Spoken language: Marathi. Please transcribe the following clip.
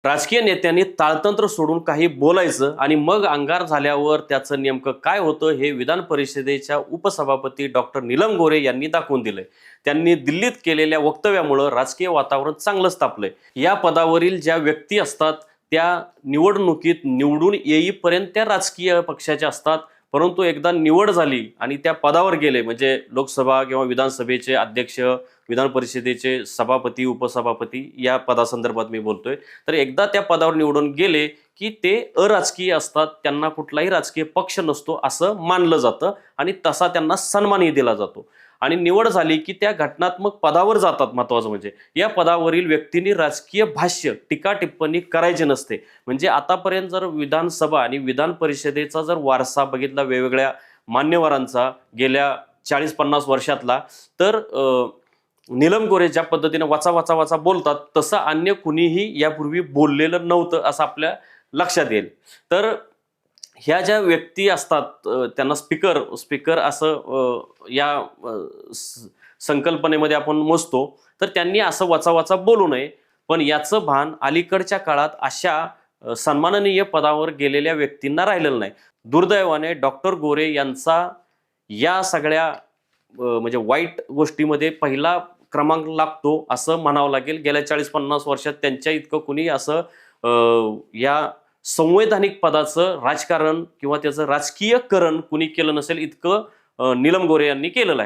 राजकीय नेत्यांनी ताळतंत्र सोडून काही बोलायचं आणि मग अंगार झाल्यावर त्याचं नेमकं काय होतं हे विधान परिषदेच्या उपसभापती डॉक्टर नीलम गोऱ्हे यांनी दाखवून दिलंय. त्यांनी दिल्लीत केलेल्या वक्तव्यामुळं राजकीय वातावरण चांगलंच तापलंय. या पदावरील ज्या व्यक्ती असतात त्या निवडणुकीत निवडून येईपर्यंत त्या राजकीय पक्षाच्या असतात, परंतु एकदा निवड झाली आणि त्या पदावर गेले म्हणजे लोकसभा किंवा विधानसभेचे अध्यक्ष, विधान परिषदेचे सभापती, उपसभापती या पदासंदर्भात मी बोलतोय. तर एकदा त्या पदावर निवडून गेले की ते अराजकीय असतात, त्यांना कुठलाही राजकीय पक्ष नसतो असं मानलं जातं आणि तसा त्यांना सन्मानही दिला जातो. आणि निवड झाली की त्या घटनात्मक पदावर जातात. महत्वाचं म्हणजे या पदावरील व्यक्तींनी राजकीय भाष्य, टीका टिप्पणी करायची नसते. म्हणजे आतापर्यंत जर विधानसभा आणि विधान परिषदेचा जर वारसा बघितला वेगवेगळ्या मान्यवरांचा गेल्या 40-50 वर्षातला, तर नीलम गोऱ्हे ज्या पद्धतीने वाचा वाचा वाचा बोलतात तसं अन्य कुणीही यापूर्वी बोललेलं नव्हतं असं आपल्या लक्षात येईल. तर ह्या ज्या व्यक्ती असतात त्यांना स्पीकर स्पीकर असं या संकल्पनेमध्ये आपण मोजतो. तर त्यांनी असं वाचा वाचा बोलू नये. पण याचं भान अलीकडच्या काळात अशा सन्माननीय पदावर गेलेल्या व्यक्तींना राहिलेलं नाही. दुर्दैवाने डॉक्टर गोरे यांचा या सगळ्या म्हणजे वाईट गोष्टीमध्ये पहिला क्रमांक लागतो असं म्हणावं लागेल. गेल्या 40-50 वर्षात त्यांच्या इतकं कुणी असं या संवैधानिक पदाचं राजकारण किंवा त्याचं राजकीयकरण कुणी केलं नसेल इतकं नीलम गोऱ्हे यांनी केलेलं आहे.